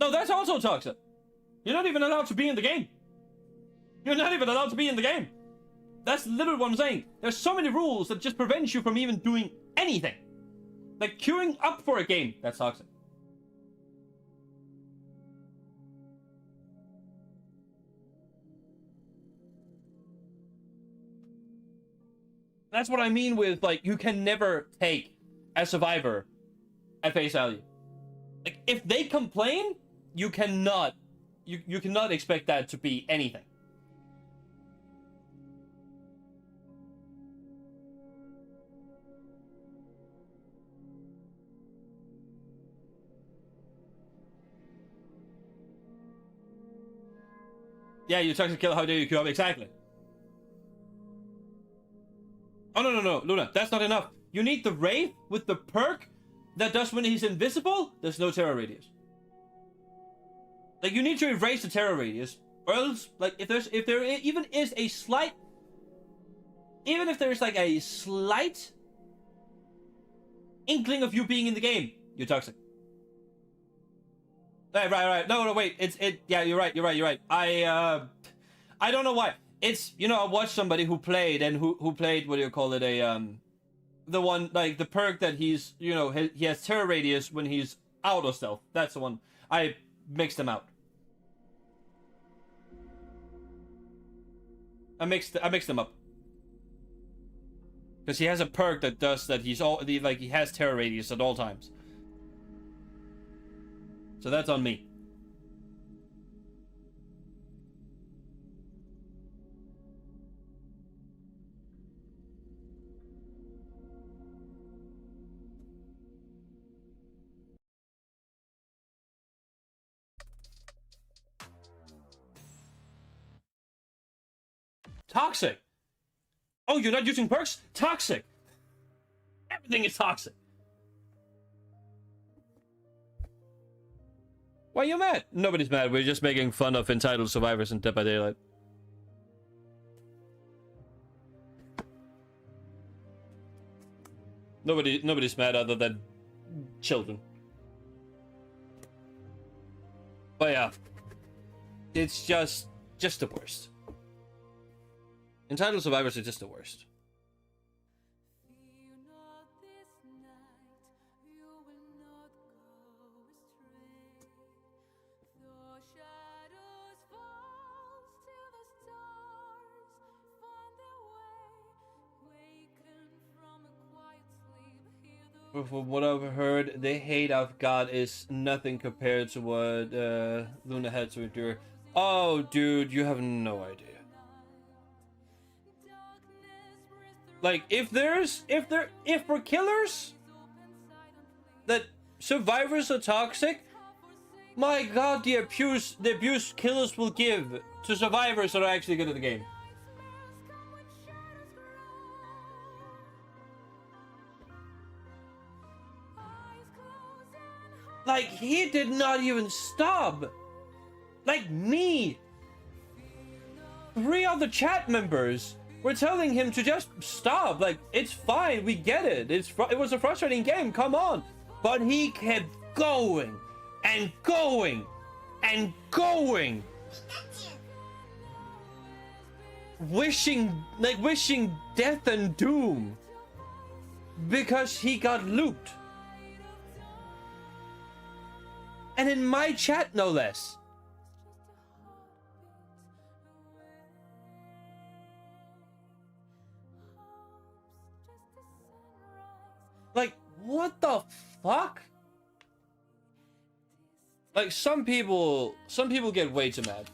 No, that's also toxic. You're not even allowed to be in the game. You're not even allowed to be in the game. That's literally what I'm saying. There's so many rules that just prevent you from even doing anything. Like queuing up for a game. That's toxic. That's what I mean with, like, you can never take a survivor at face value. Like, if they complain, you cannot expect that to be anything. Yeah, you toxic killer, how dare you queue up? Exactly. Oh, no, Luna, that's not enough. You need the Wraith with the perk that does when he's invisible, there's no terror radius. Like, you need to erase the terror radius, or else, like, if there even is a slight, even if there's like a slight inkling of you being in the game, you're toxic. Right. No, wait. Yeah, you're right. I don't know why. It's, you know, I watched somebody who played and who played, what do you call it, the one, like, the perk that he's, you know, he has terror radius when he's out of stealth. That's the one. I mixed them out. I mixed them up. Because he has a perk that does that. Like, he has terror radius at all times. So that's on me. Toxic. Oh, you're not using perks? Toxic. Everything is toxic. Why are you mad? Nobody's mad. We're just making fun of entitled survivors in Dead by Daylight. Nobody's mad other than children. But yeah, it's just the worst. Entitled survivors are just the worst. From what I've heard, the hate I've got is nothing compared to what Luna had to endure. Oh, dude, you have no idea. Like, if for killers that survivors are toxic, my god, the abuse killers will give to survivors that are actually good at the game. Like, he did not even stop. Like me. 3 other chat members were telling him to just stop. Like, it's fine, we get it. It was a frustrating game, come on. But he kept going and going and going. Wishing death and doom because he got looped. And in my chat, no less. Like, what the fuck? Like, some people get way too mad.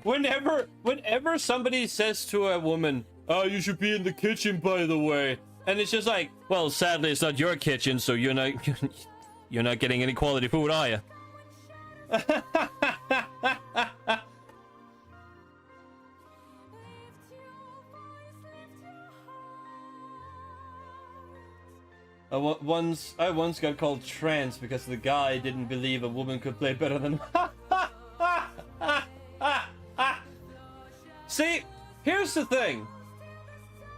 Whenever somebody says to a woman, "Oh, you should be in the kitchen, by the way," and it's just like, well, sadly, it's not your kitchen, so you're not getting any quality food, are you? I once got called trans because the guy didn't believe a woman could play better than. See, here's the thing.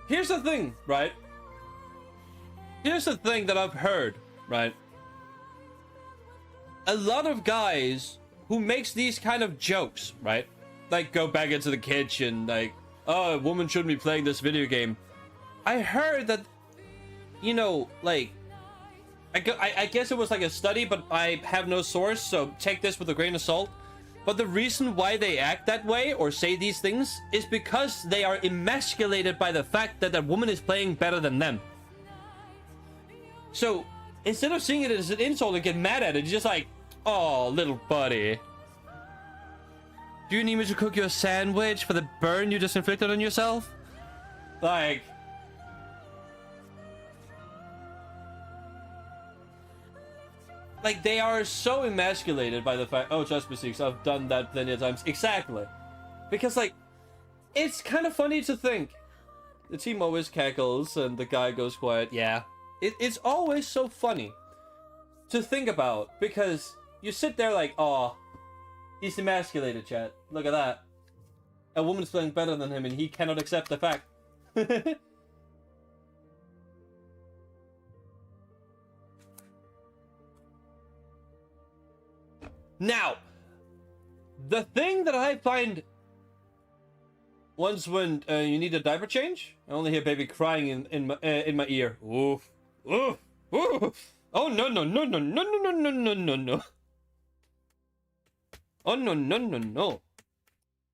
Here's the thing, right? Here's the thing that I've heard, right? A lot of guys who makes these kind of jokes, right? Like, go back into the kitchen, like, oh, a woman shouldn't be playing this video game. I heard that, you know, like, I guess it was like a study, but I have no source, so take this with a grain of salt. But the reason why they act that way or say these things is because they are emasculated by the fact that that woman is playing better than them. So instead of seeing it as an insult and get mad at it, you're just like, oh, little buddy. Do you need me to cook you a sandwich for the burn you just inflicted on yourself? Like... Like, they are so emasculated by the fact, oh, just mistakes, I've done that plenty of times. Exactly. Because, like, it's kind of funny to think. The team always cackles and the guy goes quiet. Yeah. It's always so funny to think about, because you sit there like, oh, he's emasculated, chat. Look at that. A woman's playing better than him and he cannot accept the fact. Now, the thing that I find once when you need a diaper change, I only hear baby crying in my ear. Oof, oof, oof. Oh no no no no no no no no no no. Oh no no no no.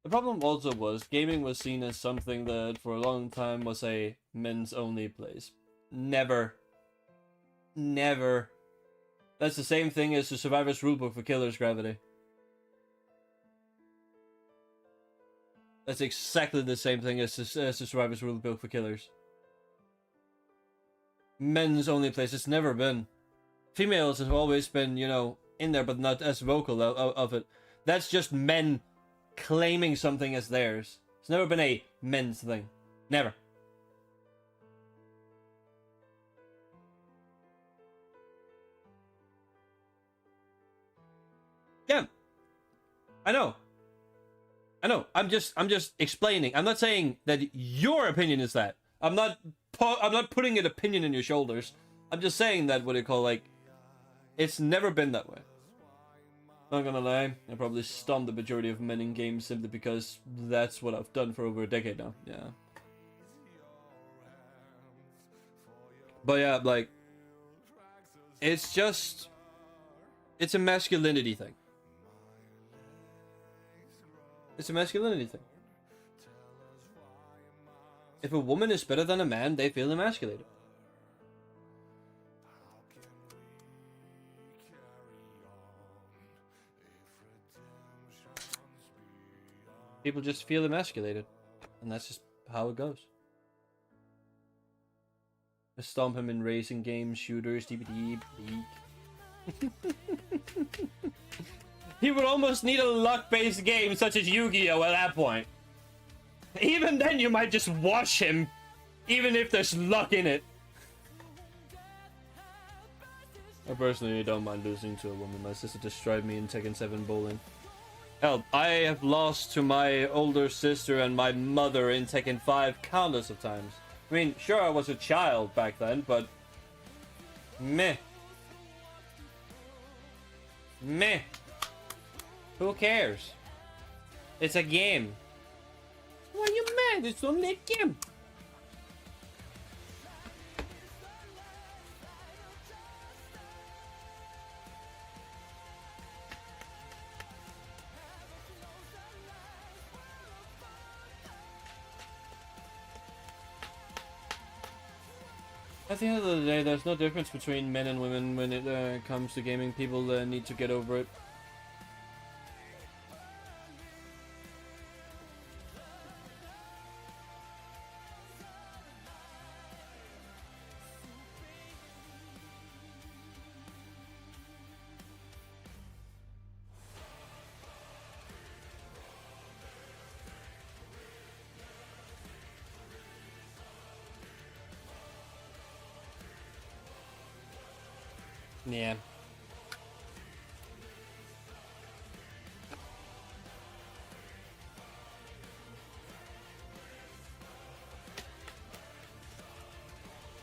The problem also was gaming was seen as something that for a long time was a men's only place. Never. Never. That's the same thing as the Survivor's Rulebook for Killer's Gravity. That's exactly the same thing as the Survivor's Rulebook for Killers. Men's only place. It's never been. Females have always been, you know, in there, but not as vocal of it. That's just men claiming something as theirs. It's never been a men's thing. Never. Yeah, I know. I'm just explaining. I'm not saying that your opinion is that. I'm not putting an opinion in your shoulders. I'm just saying that what you call, like, it's never been that way. Not gonna lie, I probably stunned the majority of men in games simply because that's what I've done for over a decade now. Yeah. But yeah, like, it's a masculinity thing. It's a masculinity thing. If a woman is better than a man, they feel emasculated. People just feel emasculated. And that's just how it goes. I stomp him in racing games, shooters, DVD, beak. He would almost need a luck-based game such as Yu-Gi-Oh! At that point. Even then, you might just wash him, even if there's luck in it. I personally don't mind losing to a woman. My sister destroyed me in Tekken 7 bowling. Hell, I have lost to my older sister and my mother in Tekken 5 countless of times. I mean, sure, I was a child back then, but... Meh. Meh. Who cares? It's a game. Why are you mad? It's only a game. At the end of the day, there's no difference between men and women when it comes to gaming. People need to get over it. Yeah.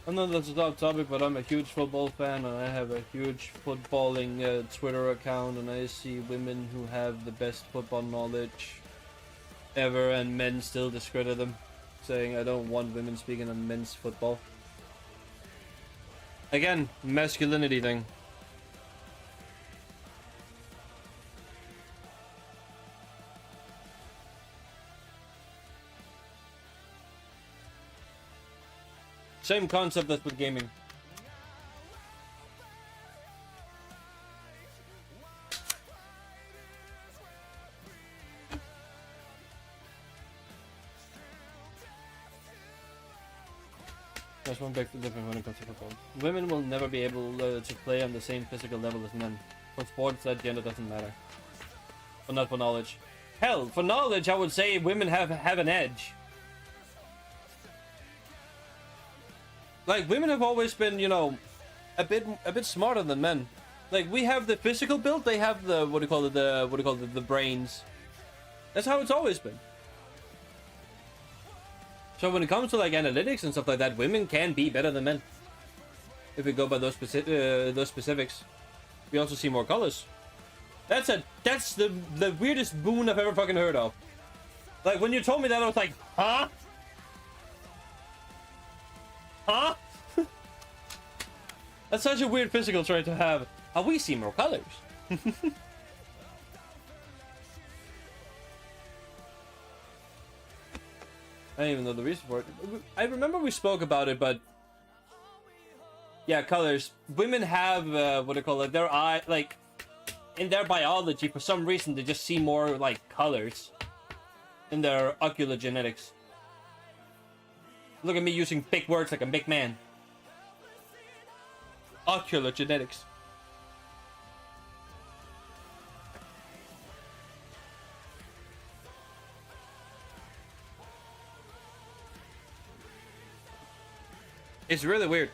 I know that's a off topic, but I'm a huge football fan, and I have a huge footballing Twitter account, and I see women who have the best football knowledge ever, and men still discredit them, saying I don't want women speaking on men's football. Again, masculinity thing. Same concept as with gaming. That's one big difference when it comes to football. Women will never be able to play on the same physical level as men. For sports, that gender doesn't matter. But not for knowledge. Hell, for knowledge, I would say women have an edge. Like, women have always been, you know, a bit smarter than men. Like, we have the physical build, they have the the brains. That's how it's always been. So when it comes to like analytics and stuff like that, women can be better than men. If we go by those specifics, we also see more colors. That's the weirdest boon I've ever fucking heard of. Like when you told me that, I was like, huh? Huh? That's such a weird physical trait to have. How we see more colors. I don't even know the reason for it. I remember we spoke about it, but yeah, colors. Women have what do you call it? Their eye, like in their biology, for some reason, they just see more like colors in their ocular genetics. Look at me using big words like a big man. Ocular genetics. It's really weird.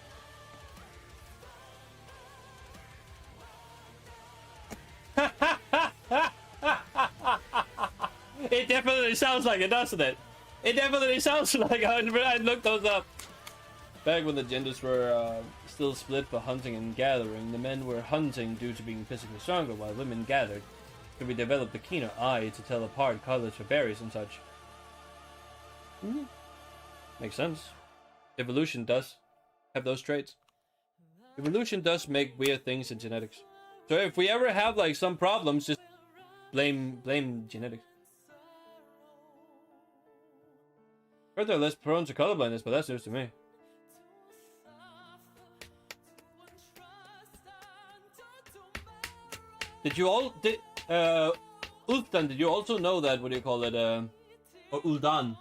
It definitely sounds like it, doesn't it? It definitely sounds like I looked those up. Back when the genders were still split for hunting and gathering, the men were hunting due to being physically stronger, while women gathered. So we developed a keener eye to tell apart colors for berries and such. Makes sense. Evolution does have those traits. Evolution does make weird things in genetics. So if we ever have like some problems, just blame genetics. Heard they're less prone to colorblindness, but that's news to me. Did you all Ulfdan, did you also know that, what do you call it, or Uldan.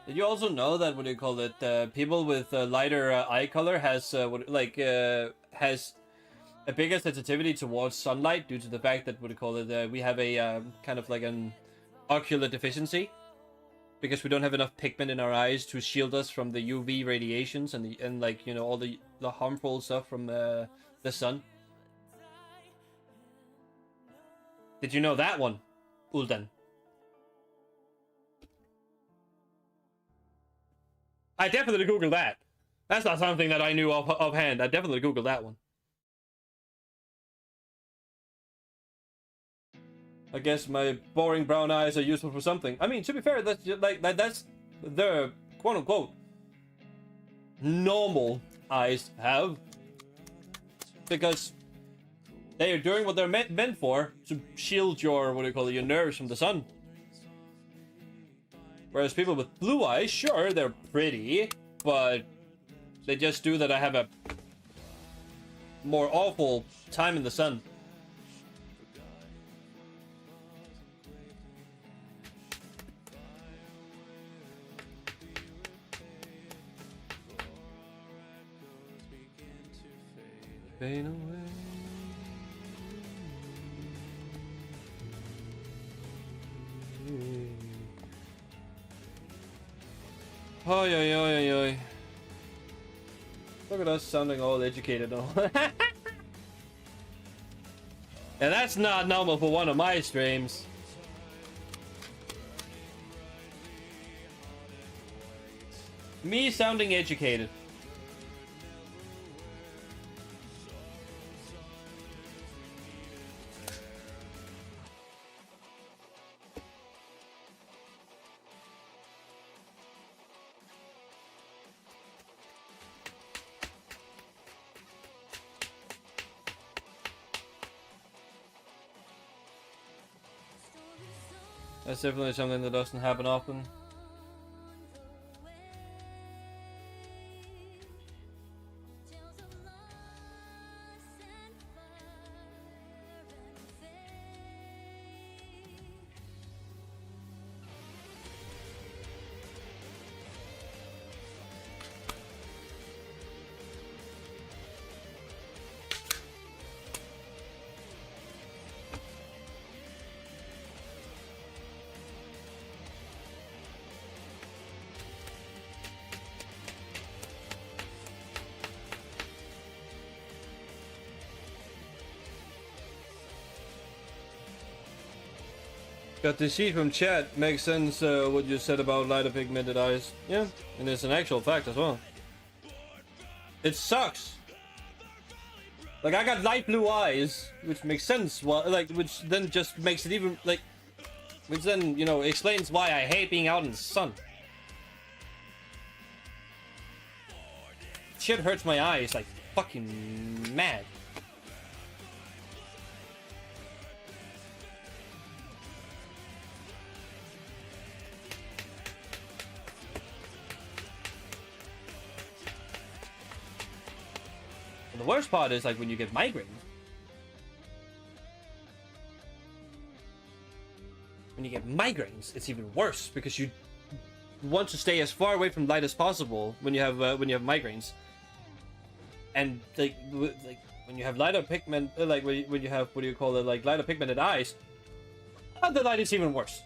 Did you also know that, what do you call it, people with lighter eye color has has a bigger sensitivity towards sunlight due to the fact that, what do you call it, we have a kind of like an ocular deficiency because we don't have enough pigment in our eyes to shield us from the UV radiations and like, you know, all the harmful stuff from the sun. Did you know that one, Uldan? I definitely googled that. That's not something that I knew offhand. I definitely googled that one. I guess my boring brown eyes are useful for something. I mean, to be fair, that's just like that's the quote unquote normal eyes have, because they are doing what they're meant for, to shield your, what do you call it, your nerves from the sun. Whereas people with blue eyes, sure, they're pretty, but they just do that I have a more awful time in the sun. Fade away. Oi, oi, oi, oi, oi. Look at us sounding all educated and all. And that's not normal for one of my streams. Me sounding educated. That's definitely something that doesn't happen often. Got the sheet from chat. Makes sense what you said about lighter pigmented eyes. Yeah, and it's an actual fact as well. It sucks. Like, I got light blue eyes, which makes sense. Well, like, which then just makes it even, like, which then, you know, explains why I hate being out in the sun. Shit hurts my eyes like fucking mad. The worst part is like when you get migraine. When you get migraines, it's even worse because you want to stay as far away from light as possible when you have migraines. And like when you have lighter pigment, like when you have, what do you call it, like lighter pigmented eyes, the light is even worse.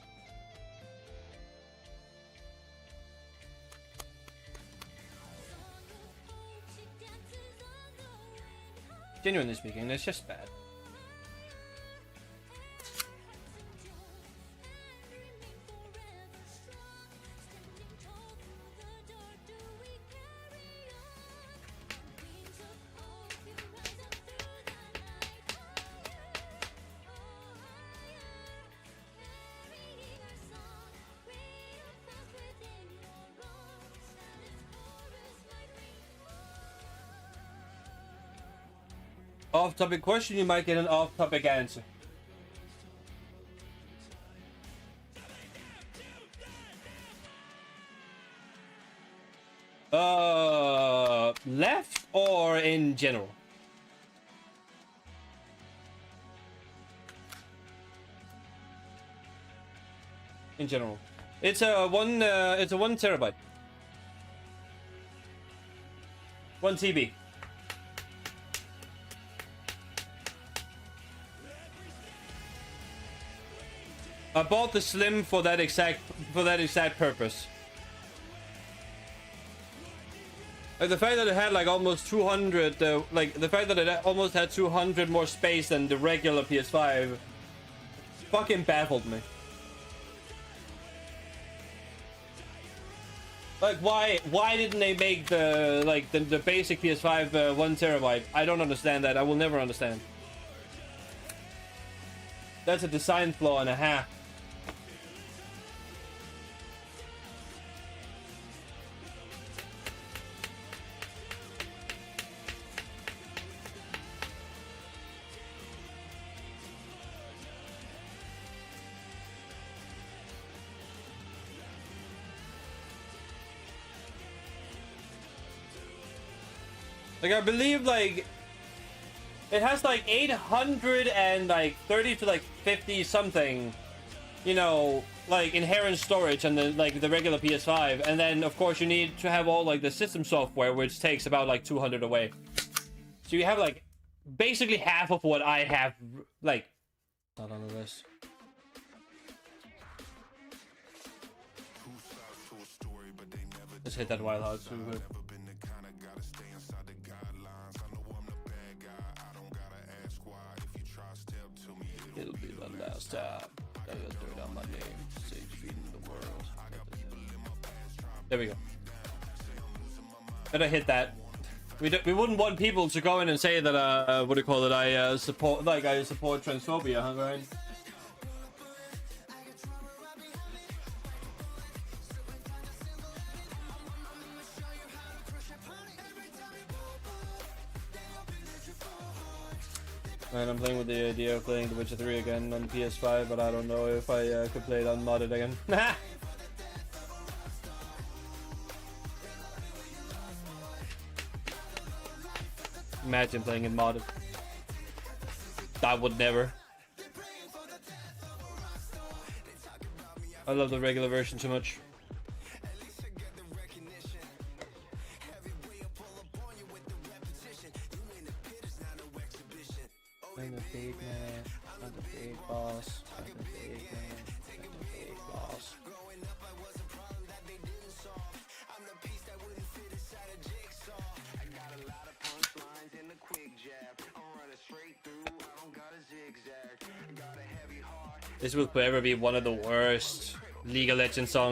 Genuinely speaking, it's just bad. Off-topic question, you might get an off-topic answer. Left or in general? In general. It's a 1 terabyte. 1 TB. I bought the Slim for that exact purpose. Like the fact that it had like almost 200, like the fact that it almost had 200 more space than the regular PS5, fucking baffled me. Like why didn't they make the basic PS5 1 terabyte? I don't understand that. I will never understand. That's a design flaw and a half. Like I believe like it has like 830 to like 50 something, you know, like inherent storage on the the regular PS5, and then of course you need to have all like the system software, which takes about like 200 away. So you have like basically half of what I have. Like not on the list. Let's hit that wild hog too good. It'll be the last time that I dirt on my name. Sage feeding the world. There we go. Better hit that. We wouldn't want people to go in and say that what do you call it? I support transphobia, huh, Ryan? And I'm playing with the idea of playing The Witcher 3 again on PS5, but I don't know if I could play it unmodded again. Imagine playing it modded. I would never. I love the regular version too much. I'm the big man, I'm the big boss, I'm the big man, I'm the big boss. This will forever be one of the worst League of Legends songs